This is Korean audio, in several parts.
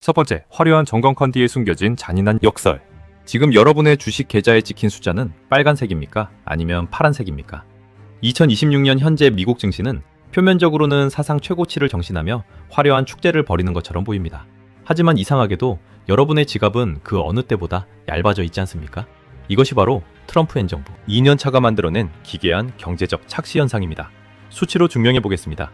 첫 번째, 화려한 정광판 뒤에 숨겨진 잔인한 역설. 지금 여러분의 주식 계좌에 찍힌 숫자는 빨간색입니까? 아니면 파란색입니까? 2026년 현재 미국 증시는 표면적으로는 사상 최고치를 경신하며 화려한 축제를 벌이는 것처럼 보입니다. 하지만 이상하게도 여러분의 지갑은 그 어느 때보다 얇아져 있지 않습니까? 이것이 바로 트럼프 행정부 2년차가 만들어낸 기괴한 경제적 착시 현상입니다. 수치로 증명해 보겠습니다.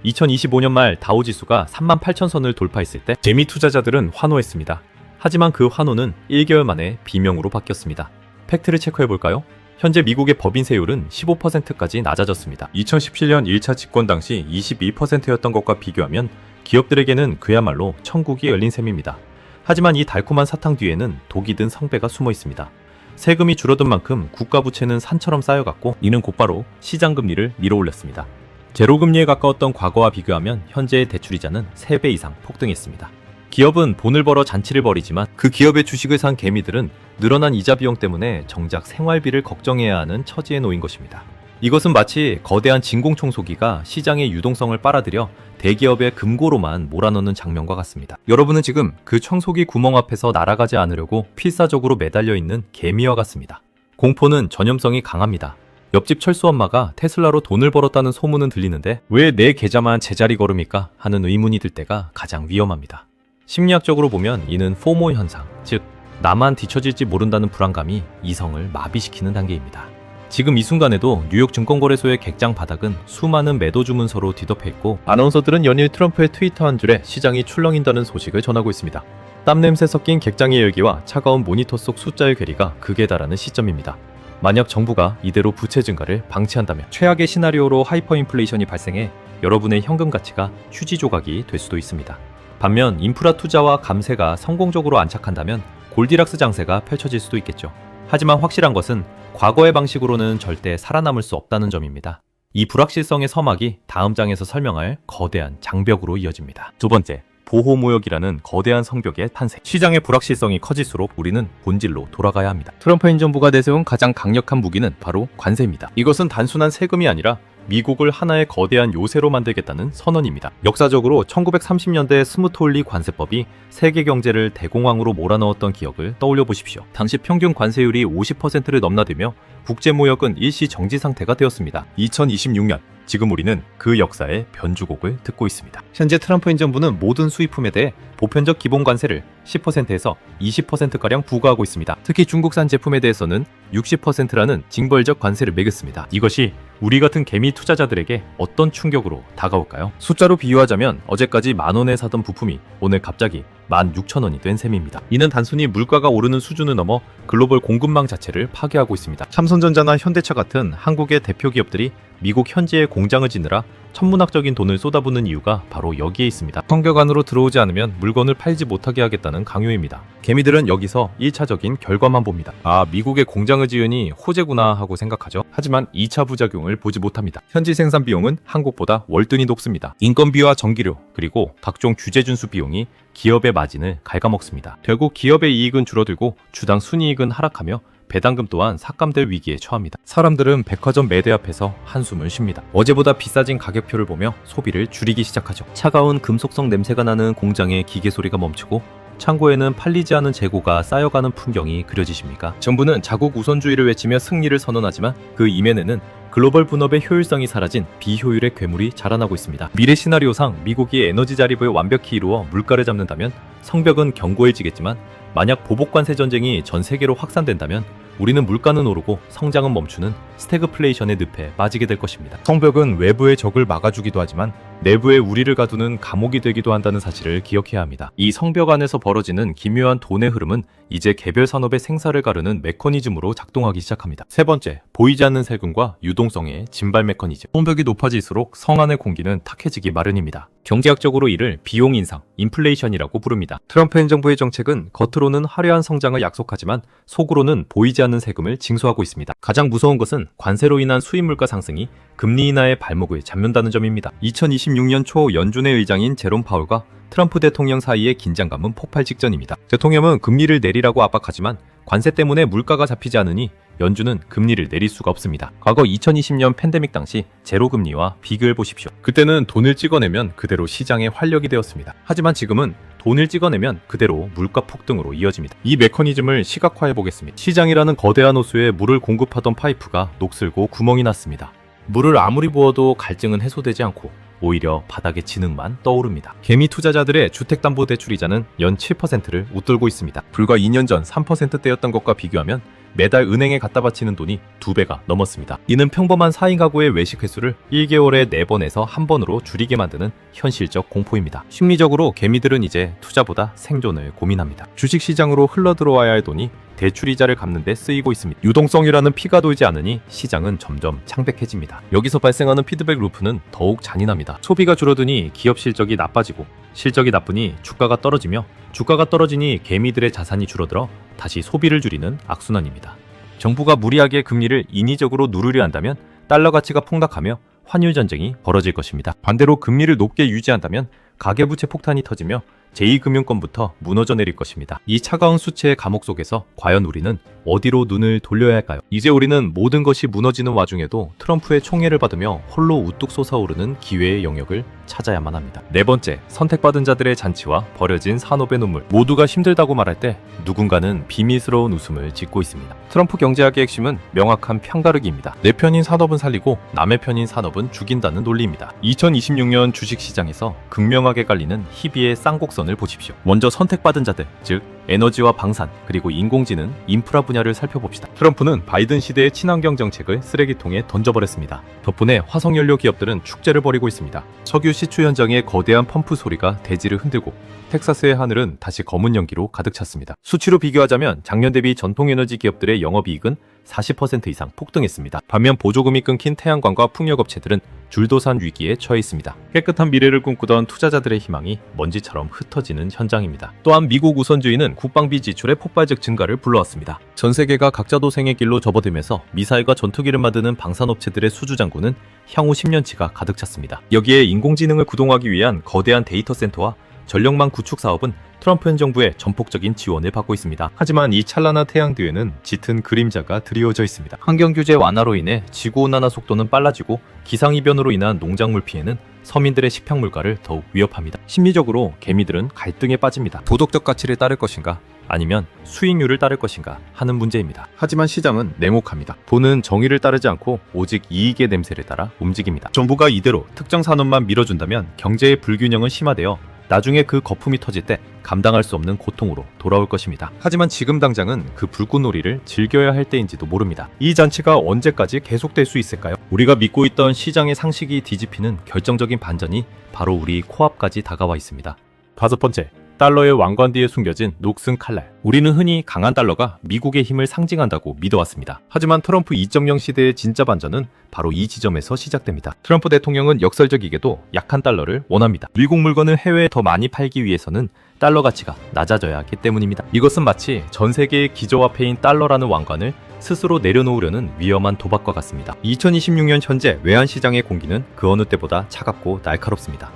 2025년 말 다우지수가 38,000선을 돌파했을 때 재미 투자자들은 환호했습니다. 하지만 그 환호는 1개월 만에 비명으로 바뀌었습니다. 팩트를 체크해 볼까요? 현재 미국의 법인세율은 15%까지 낮아졌습니다. 2017년 1차 집권 당시 22%였던 것과 비교하면 기업들에게는 그야말로 천국이 열린 셈입니다. 하지만 이 달콤한 사탕 뒤에는 독이 든 성배가 숨어 있습니다. 세금이 줄어든 만큼 국가 부채는 산처럼 쌓여갔고 이는 곧바로 시장 금리를 밀어올렸습니다. 제로금리에 가까웠던 과거와 비교하면 현재의 대출이자는 3배 이상 폭등했습니다. 기업은 돈을 벌어 잔치를 벌이지만 그 기업의 주식을 산 개미들은 늘어난 이자 비용 때문에 정작 생활비를 걱정해야 하는 처지에 놓인 것입니다. 이것은 마치 거대한 진공청소기가 시장의 유동성을 빨아들여 대기업의 금고로만 몰아넣는 장면과 같습니다. 여러분은 지금 그 청소기 구멍 앞에서 날아가지 않으려고 필사적으로 매달려 있는 개미와 같습니다. 공포는 전염성이 강합니다. 옆집 철수 엄마가 테슬라로 돈을 벌었다는 소문은 들리는데 왜 내 계좌만 제자리 걸음일까 하는 의문이 들 때가 가장 위험합니다. 심리학적으로 보면 이는 포모 현상, 즉 나만 뒤처질지 모른다는 불안감이 이성을 마비시키는 단계입니다. 지금 이 순간에도 뉴욕 증권거래소의 객장 바닥은 수많은 매도 주문서로 뒤덮여 있고 아나운서들은 연일 트럼프의 트위터 한 줄에 시장이 출렁인다는 소식을 전하고 있습니다. 땀냄새 섞인 객장의 열기와 차가운 모니터 속 숫자의 괴리가 극에 달하는 시점입니다. 만약 정부가 이대로 부채 증가를 방치한다면 최악의 시나리오로 하이퍼인플레이션이 발생해 여러분의 현금 가치가 휴지 조각이 될 수도 있습니다. 반면 인프라 투자와 감세가 성공적으로 안착한다면 골디락스 장세가 펼쳐질 수도 있겠죠. 하지만 확실한 것은 과거의 방식으로는 절대 살아남을 수 없다는 점입니다. 이 불확실성의 서막이 다음 장에서 설명할 거대한 장벽으로 이어집니다. 두 번째, 보호무역이라는 거대한 성벽의 탄생. 시장의 불확실성이 커질수록 우리는 본질로 돌아가야 합니다. 트럼프 행정부가 내세운 가장 강력한 무기는 바로 관세입니다. 이것은 단순한 세금이 아니라 미국을 하나의 거대한 요새로 만들겠다는 선언입니다. 역사적으로 1930년대 스무톨리 관세법이 세계 경제를 대공황으로 몰아넣었던 기억을 떠올려 보십시오. 당시 평균 관세율이 50%를 넘나들며 국제무역은 일시 정지 상태가 되었습니다. 2026년, 지금 우리는 그 역사의 변주곡을 듣고 있습니다. 현재 트럼프 행정부는 모든 수입품에 대해 보편적 기본 관세를 10%에서 20%가량 부과하고 있습니다. 특히 중국산 제품에 대해서는 60%라는 징벌적 관세를 매겼습니다. 이것이 우리 같은 개미 투자자들에게 어떤 충격으로 다가올까요? 숫자로 비유하자면 어제까지 10,000원에 사던 부품이 오늘 갑자기 16,000원이 된 셈입니다. 이는 단순히 물가가 오르는 수준을 넘어 글로벌 공급망 자체를 파괴하고 있습니다. 삼성전자나 현대차 같은 한국의 대표 기업들이 미국 현지에 공장을 짓느라 천문학적인 돈을 쏟아붓는 이유가 바로 여기에 있습니다. 성벽 안으로 들어오지 않으면 물건을 팔지 못하게 하겠다는 강요입니다. 개미들은 여기서 1차적인 결과만 봅니다. 아, 미국에 공장을 지으니 호재구나 하고 생각하죠. 하지만 2차 부작용을 보지 못합니다. 현지 생산 비용은 한국보다 월등히 높습니다. 인건비와 전기료, 그리고 각종 규제 준수 비용이 기업의 마진을 갉아먹습니다. 결국 기업의 이익은 줄어들고 주당 순이익은 하락하며 배당금 또한 삭감될 위기에 처합니다. 사람들은 백화점 매대 앞에서 한숨을 쉽니다. 어제보다 비싸진 가격표를 보며 소비를 줄이기 시작하죠. 차가운 금속성 냄새가 나는 공장의 기계 소리가 멈추고 창고에는 팔리지 않은 재고가 쌓여가는 풍경이 그려지십니까? 정부는 자국 우선주의를 외치며 승리를 선언하지만 그 이면에는 글로벌 분업의 효율성이 사라진 비효율의 괴물이 자라나고 있습니다. 미래 시나리오상 미국이 에너지 자립을 완벽히 이루어 물가를 잡는다면 성벽은 견고해지겠지만 만약 보복관세 전쟁이 전 세계로 확산된다면 우리는 물가는 오르고 성장은 멈추는 스태그플레이션의 늪에 빠지게 될 것입니다. 성벽은 외부의 적을 막아주기도 하지만 내부의 우리를 가두는 감옥이 되기도 한다는 사실을 기억해야 합니다. 이 성벽 안에서 벌어지는 기묘한 돈의 흐름은 이제 개별 산업의 생사를 가르는 메커니즘으로 작동하기 시작합니다. 세 번째, 보이지 않는 세금과 유동성의 진발 메커니즘. 성벽이 높아질수록 성 안의 공기는 탁해지기 마련입니다. 경제학적으로 이를 비용 인상, 인플레이션이라고 부릅니다. 트럼프 행정부의 정책은 겉으로는 화려한 성장을 약속하지만 속으로는 보이지 않는 세금을 징수하고 있습니다. 가장 무서운 것은 관세로 인한 수입 물가 상승이 금리 인하의 발목을 잡는다는 점입니다. 2026년 초 연준의 의장인 제롬 파월과 트럼프 대통령 사이의 긴장감은 폭발 직전입니다. 대통령은 금리를 내리라고 압박하지만 관세 때문에 물가가 잡히지 않으니 연준은 금리를 내릴 수가 없습니다. 과거 2020년 팬데믹 당시 제로금리와 비교해 보십시오. 그때는 돈을 찍어내면 그대로 시장의 활력이 되었습니다. 하지만 지금은 돈을 찍어내면 그대로 물가 폭등으로 이어집니다. 이 메커니즘을 시각화해 보겠습니다. 시장이라는 거대한 호수에 물을 공급하던 파이프가 녹슬고 구멍이 났습니다. 물을 아무리 부어도 갈증은 해소되지 않고 오히려 바닥의 진흙만 떠오릅니다. 개미 투자자들의 주택담보대출이자는 연 7%를 웃돌고 있습니다. 불과 2년 전 3%대였던 것과 비교하면 매달 은행에 갖다 바치는 돈이 2배가 넘었습니다. 이는 평범한 4인 가구의 외식 횟수를 1개월에 4번에서 1번으로 줄이게 만드는 현실적 공포입니다. 심리적으로 개미들은 이제 투자보다 생존을 고민합니다. 주식시장으로 흘러들어와야 할 돈이 대출이자를 갚는 데 쓰이고 있습니다. 유동성이라는 피가 돌지 않으니 시장은 점점 창백해집니다. 여기서 발생하는 피드백 루프는 더욱 잔인합니다. 소비가 줄어드니 기업 실적이 나빠지고, 실적이 나쁘니 주가가 떨어지며, 주가가 떨어지니 개미들의 자산이 줄어들어 다시 소비를 줄이는 악순환입니다. 정부가 무리하게 금리를 인위적으로 누르려 한다면 달러 가치가 폭락하며 환율 전쟁이 벌어질 것입니다. 반대로 금리를 높게 유지한다면 가계부채 폭탄이 터지며 제2금융권부터 무너져 내릴 것입니다. 이 차가운 수치의 감옥 속에서 과연 우리는 어디로 눈을 돌려야 할까요? 이제 우리는 모든 것이 무너지는 와중에도 트럼프의 총애를 받으며 홀로 우뚝 솟아오르는 기회의 영역을 찾아야만 합니다. 네 번째, 선택받은 자들의 잔치와 버려진 산업의 눈물. 모두가 힘들다고 말할 때 누군가는 비밀스러운 웃음을 짓고 있습니다. 트럼프 경제학의 핵심은 명확한 편가르기입니다. 내 편인 산업은 살리고 남의 편인 산업은 죽인다는 논리입니다. 2026년 주식시장에서 극명하게 갈리는 희비의 쌍곡선을 보십시오. 먼저 선택받은 자들, 즉 에너지와 방산, 그리고 인공지능, 인프라 분야를 살펴봅시다. 트럼프는 바이든 시대의 친환경 정책을 쓰레기통에 던져버렸습니다. 덕분에 화석연료 기업들은 축제를 벌이고 있습니다. 석유 시추 현장의 거대한 펌프 소리가 대지를 흔들고 텍사스의 하늘은 다시 검은 연기로 가득 찼습니다. 수치로 비교하자면 작년 대비 전통에너지 기업들의 영업이익은 40% 이상 폭등했습니다. 반면 보조금이 끊긴 태양광과 풍력업체들은 줄도산 위기에 처해 있습니다. 깨끗한 미래를 꿈꾸던 투자자들의 희망이 먼지처럼 흩어지는 현장입니다. 또한 미국 우선주의는 국방비 지출의 폭발적 증가를 불러왔습니다. 전 세계가 각자 도생의 길로 접어들면서 미사일과 전투기를 만드는 방산업체들의 수주잔고는 향후 10년치가 가득 찼습니다. 여기에 인공지능을 구동하기 위한 거대한 데이터 센터와 전력망 구축 사업은 트럼프 현 정부의 전폭적인 지원을 받고 있습니다. 하지만 이 찬란한 태양 뒤에는 짙은 그림자가 드리워져 있습니다. 환경 규제 완화로 인해 지구온난화 속도는 빨라지고 기상이변으로 인한 농작물 피해는 서민들의 식탁 물가를 더욱 위협합니다. 심리적으로 개미들은 갈등에 빠집니다. 도덕적 가치를 따를 것인가 아니면 수익률을 따를 것인가 하는 문제입니다. 하지만 시장은 냉혹합니다. 돈은 정의를 따르지 않고 오직 이익의 냄새를 따라 움직입니다. 정부가 이대로 특정 산업만 밀어준다면 경제의 불균형은 심화되어 나중에 그 거품이 터질 때 감당할 수 없는 고통으로 돌아올 것입니다. 하지만 지금 당장은 그 불꽃놀이를 즐겨야 할 때인지도 모릅니다. 이 잔치가 언제까지 계속될 수 있을까요? 우리가 믿고 있던 시장의 상식이 뒤집히는 결정적인 반전이 바로 우리 코앞까지 다가와 있습니다. 다섯 번째, 달러의 왕관 뒤에 숨겨진 녹슨 칼날. 우리는 흔히 강한 달러가 미국의 힘을 상징한다고 믿어왔습니다. 하지만 트럼프 2.0 시대의 진짜 반전은 바로 이 지점에서 시작됩니다. 트럼프 대통령은 역설적이게도 약한 달러를 원합니다. 미국 물건을 해외에 더 많이 팔기 위해서는 달러 가치가 낮아져야 하기 때문입니다. 이것은 마치 전 세계의 기저화폐인 달러라는 왕관을 스스로 내려놓으려는 위험한 도박과 같습니다. 2026년 현재 외환시장의 공기는 그 어느 때보다 차갑고 날카롭습니다.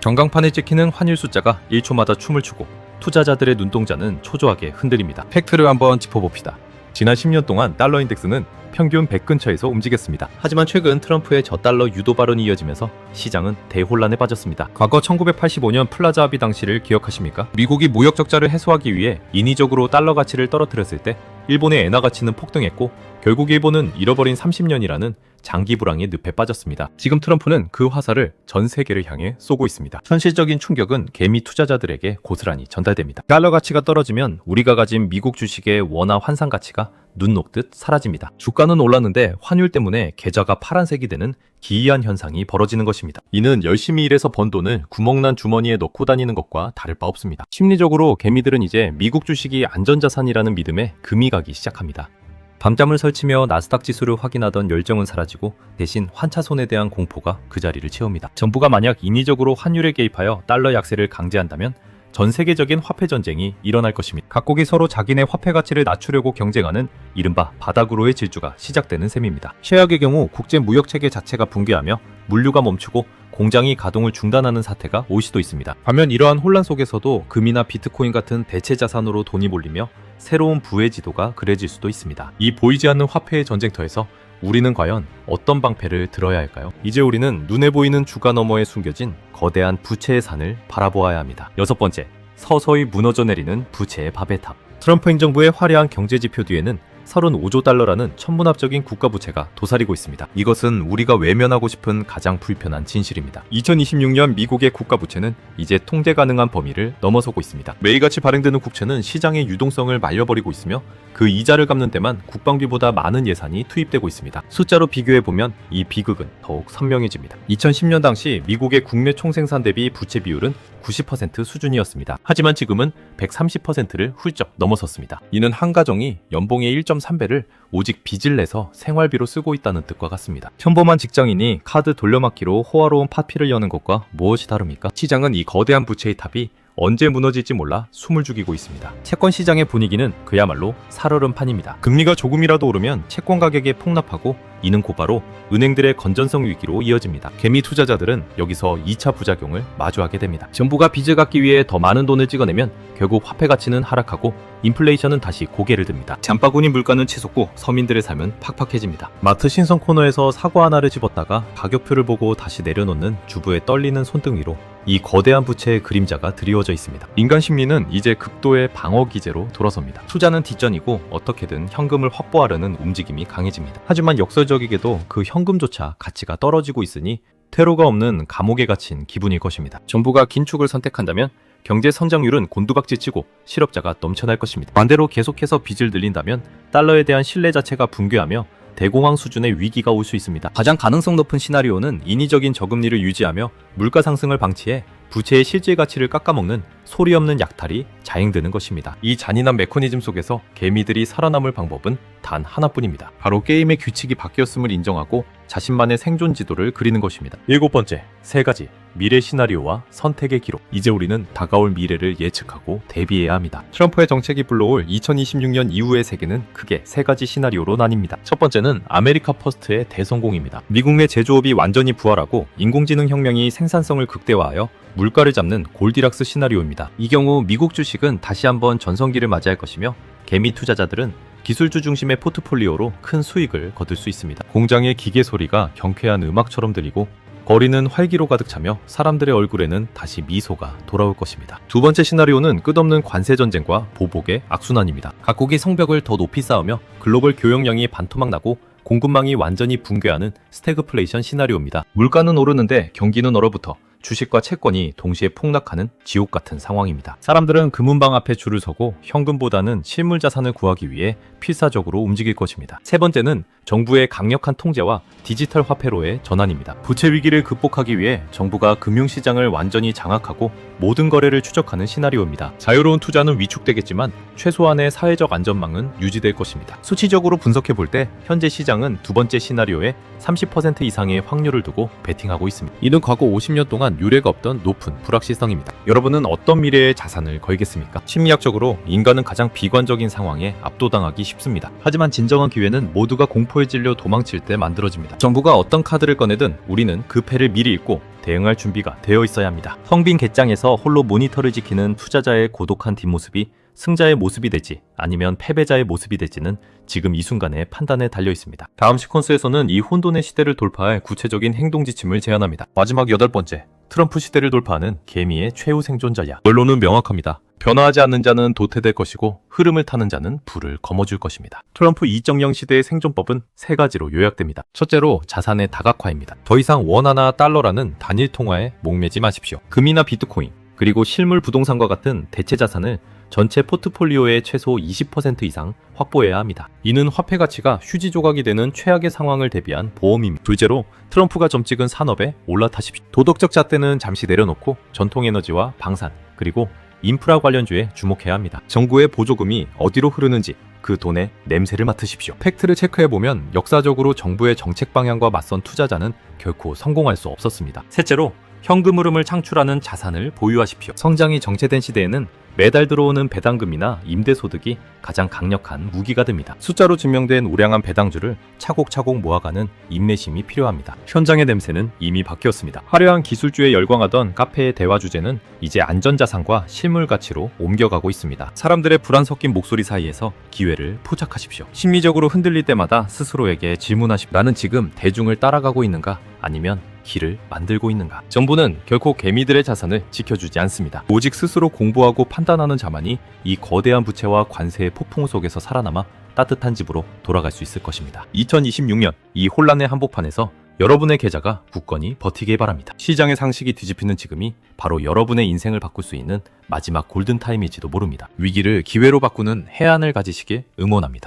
전광판에 찍히는 환율 숫자가 1초마다 춤을 추고 투자자들의 눈동자는 초조하게 흔들립니다. 팩트를 한번 짚어봅시다. 지난 10년 동안 달러 인덱스는 평균 100 근처에서 움직였습니다. 하지만 최근 트럼프의 저달러 유도 발언이 이어지면서 시장은 대혼란에 빠졌습니다. 과거 1985년 플라자 합의 당시를 기억하십니까? 미국이 무역 적자를 해소하기 위해 인위적으로 달러 가치를 떨어뜨렸을 때 일본의 엔화 가치는 폭등했고 결국 일본은 잃어버린 30년이라는 장기 불황의 늪에 빠졌습니다. 지금 트럼프는 그 화살을 전 세계를 향해 쏘고 있습니다. 현실적인 충격은 개미 투자자들에게 고스란히 전달됩니다. 달러 가치가 떨어지면 우리가 가진 미국 주식의 원화 환산 가치가 눈 녹듯 사라집니다. 주가는 올랐는데 환율 때문에 계좌가 파란색이 되는 기이한 현상이 벌어지는 것입니다. 이는 열심히 일해서 번 돈을 구멍난 주머니에 넣고 다니는 것과 다를 바 없습니다. 심리적으로 개미들은 이제 미국 주식이 안전자산이라는 믿음에 금이 가기 시작합니다. 밤잠을 설치며 나스닥 지수를 확인하던 열정은 사라지고 대신 환차손에 대한 공포가 그 자리를 채웁니다. 정부가 만약 인위적으로 환율에 개입하여 달러 약세를 강제한다면 전 세계적인 화폐 전쟁이 일어날 것입니다. 각국이 서로 자기네 화폐 가치를 낮추려고 경쟁하는 이른바 바닥으로의 질주가 시작되는 셈입니다. 최악의 경우 국제 무역 체계 자체가 붕괴하며 물류가 멈추고 공장이 가동을 중단하는 사태가 올 수도 있습니다. 반면 이러한 혼란 속에서도 금이나 비트코인 같은 대체 자산으로 돈이 몰리며 새로운 부의 지도가 그려질 수도 있습니다. 이 보이지 않는 화폐의 전쟁터에서 우리는 과연 어떤 방패를 들어야 할까요? 이제 우리는 눈에 보이는 주가 너머에 숨겨진 거대한 부채의 산을 바라보아야 합니다. 여섯 번째, 서서히 무너져 내리는 부채의 바벨탑. 트럼프 행정부의 화려한 경제 지표 뒤에는 35조 달러라는 천문학적인 국가 부채가 도사리고 있습니다. 이것은 우리가 외면하고 싶은 가장 불편한 진실입니다. 2026년 미국의 국가 부채는 이제 통제 가능한 범위를 넘어서고 있습니다. 매일같이 발행되는 국채는 시장의 유동성을 말려버리고 있으며 그 이자를 갚는 데만 국방비보다 많은 예산이 투입되고 있습니다. 숫자로 비교해보면 이 비극은 더욱 선명해집니다. 2010년 당시 미국의 국내 총생산 대비 부채 비율은 90% 수준이었습니다. 하지만 지금은 130%를 훌쩍 넘어섰습니다. 이는 한 가정이 연봉의 1.3배를 오직 빚을 내서 생활비로 쓰고 있다는 뜻과 같습니다. 평범한 직장인이 카드 돌려막기로 호화로운 파티를 여는 것과 무엇이 다릅니까? 시장은 이 거대한 부채의 탑이 언제 무너질지 몰라 숨을 죽이고 있습니다. 채권 시장의 분위기는 그야말로 살얼음판입니다. 금리가 조금이라도 오르면 채권 가격이 폭락하고 이는 곧바로 은행들의 건전성 위기로 이어집니다. 개미 투자자들은 여기서 2차 부작용을 마주하게 됩니다. 정부가 빚을 갚기 위해 더 많은 돈을 찍어내면 결국 화폐 가치는 하락하고 인플레이션은 다시 고개를 듭니다. 장바구니 물가는 치솟고 서민들의 삶은 팍팍해집니다. 마트 신선 코너에서 사과 하나를 집었다가 가격표를 보고 다시 내려놓는 주부의 떨리는 손등 위로 이 거대한 부채의 그림자가 드리워져 있습니다. 인간 심리는 이제 극도의 방어 기제로 돌아섭니다. 투자는 뒷전이고 어떻게든 현금을 확보하려는 움직임이 강해집니다. 하지만 역설적이게도 그 현금조차 가치가 떨어지고 있으니 퇴로가 없는 감옥에 갇힌 기분일 것입니다. 정부가 긴축을 선택한다면 경제 성장률은 곤두박질치고 실업자가 넘쳐날 것입니다. 반대로 계속해서 빚을 늘린다면 달러에 대한 신뢰 자체가 붕괴하며 대공황 수준의 위기가 올 수 있습니다. 가장 가능성 높은 시나리오는 인위적인 저금리를 유지하며 물가 상승을 방치해 부채의 실질 가치를 깎아먹는 소리 없는 약탈이 자행되는 것입니다. 이 잔인한 메커니즘 속에서 개미들이 살아남을 방법은 단 하나뿐입니다. 바로 게임의 규칙이 바뀌었음을 인정하고 자신만의 생존 지도를 그리는 것입니다. 7번째, 3가지 미래 시나리오와 선택의 기록. 이제 우리는 다가올 미래를 예측하고 대비해야 합니다. 트럼프의 정책이 불러올 2026년 이후의 세계는 크게 3가지 시나리오로 나뉩니다. 첫 번째는 아메리카 퍼스트의 대성공입니다. 미국 내 제조업이 완전히 부활하고 인공지능 혁명이 생산성을 극대화하여 물가를 잡는 골디락스 시나리오입니다. 이 경우 미국 주식은 다시 한번 전성기를 맞이할 것이며 개미 투자자들은 기술주 중심의 포트폴리오로 큰 수익을 거둘 수 있습니다. 공장의 기계 소리가 경쾌한 음악처럼 들리고 거리는 활기로 가득 차며 사람들의 얼굴에는 다시 미소가 돌아올 것입니다. 두 번째 시나리오는 끝없는 관세 전쟁과 보복의 악순환입니다. 각국이 성벽을 더 높이 쌓으며 글로벌 교역량이 반토막 나고 공급망이 완전히 붕괴하는 스태그플레이션 시나리오입니다. 물가는 오르는데 경기는 얼어붙어 주식과 채권이 동시에 폭락하는 지옥 같은 상황입니다. 사람들은 금은방 앞에 줄을 서고 현금보다는 실물 자산을 구하기 위해 필사적으로 움직일 것입니다. 세 번째는 정부의 강력한 통제와 디지털 화폐로의 전환입니다. 부채 위기를 극복하기 위해 정부가 금융시장을 완전히 장악하고 모든 거래를 추적하는 시나리오입니다. 자유로운 투자는 위축되겠지만 최소한의 사회적 안전망은 유지될 것입니다. 수치적으로 분석해 볼 때 현재 시장은 두 번째 시나리오에 30% 이상의 확률을 두고 베팅하고 있습니다. 이는 과거 50년 동안 유례가 없던 높은 불확실성입니다. 여러분은 어떤 미래의 자산을 걸겠습니까? 심리학적으로 인간은 가장 비관적인 상황에 압도당하기 쉽습니다. 하지만 진정한 기회는 모두가 공포에 찔려 도망칠 때 만들어집니다. 정부가 어떤 카드를 꺼내든 우리는 그 패를 미리 읽고 대응할 준비가 되어 있어야 합니다. 텅빈 갯장에서 홀로 모니터를 지키는 투자자의 고독한 뒷모습이 승자의 모습이 될지 아니면 패배자의 모습이 될지는 지금 이 순간의 판단에 달려 있습니다. 다음 시퀀스에서는 이 혼돈의 시대를 돌파할 구체적인 행동 지침을 제안합니다. 마지막 8번째, 트럼프 시대를 돌파하는 개미의 최후 생존 전략. 결론은 명확합니다. 변화하지 않는 자는 도태될 것이고 흐름을 타는 자는 불을 거머쥘 것입니다. 트럼프 2.0 시대의 생존법은 3가지로 요약됩니다. 첫째로 자산의 다각화입니다. 더 이상 원화나 달러라는 단일 통화에 목매지 마십시오. 금이나 비트코인, 그리고 실물 부동산과 같은 대체 자산을 전체 포트폴리오의 최소 20% 이상 확보해야 합니다. 이는 화폐 가치가 휴지 조각이 되는 최악의 상황을 대비한 보험입니다. 둘째로 트럼프가 점 찍은 산업에 올라타십시오. 도덕적 잣대는 잠시 내려놓고 전통에너지와 방산, 그리고 인프라 관련주에 주목해야 합니다. 정부의 보조금이 어디로 흐르는지 그 돈의 냄새를 맡으십시오. 팩트를 체크해보면 역사적으로 정부의 정책 방향과 맞선 투자자는 결코 성공할 수 없었습니다. 셋째로 현금 흐름을 창출하는 자산을 보유하십시오. 성장이 정체된 시대에는 매달 들어오는 배당금이나 임대소득이 가장 강력한 무기가 됩니다. 숫자로 증명된 우량한 배당주를 차곡차곡 모아가는 인내심이 필요합니다. 현장의 냄새는 이미 바뀌었습니다. 화려한 기술주에 열광하던 카페의 대화 주제는 이제 안전자산과 실물 가치로 옮겨가고 있습니다. 사람들의 불안 섞인 목소리 사이에서 기회를 포착하십시오. 심리적으로 흔들릴 때마다 스스로에게 질문하십시오. 나는 지금 대중을 따라가고 있는가? 아니면 길을 만들고 있는가? 정부는 결코 개미들의 자산을 지켜주지 않습니다. 오직 스스로 공부하고 판단하는 자만이 이 거대한 부채와 관세의 폭풍 속에서 살아남아 따뜻한 집으로 돌아갈 수 있을 것입니다. 2026년 이 혼란의 한복판에서 여러분의 계좌가 굳건히 버티길 바랍니다. 시장의 상식이 뒤집히는 지금이 바로 여러분의 인생을 바꿀 수 있는 마지막 골든타임일지도 모릅니다. 위기를 기회로 바꾸는 해안을 가지시길 응원합니다.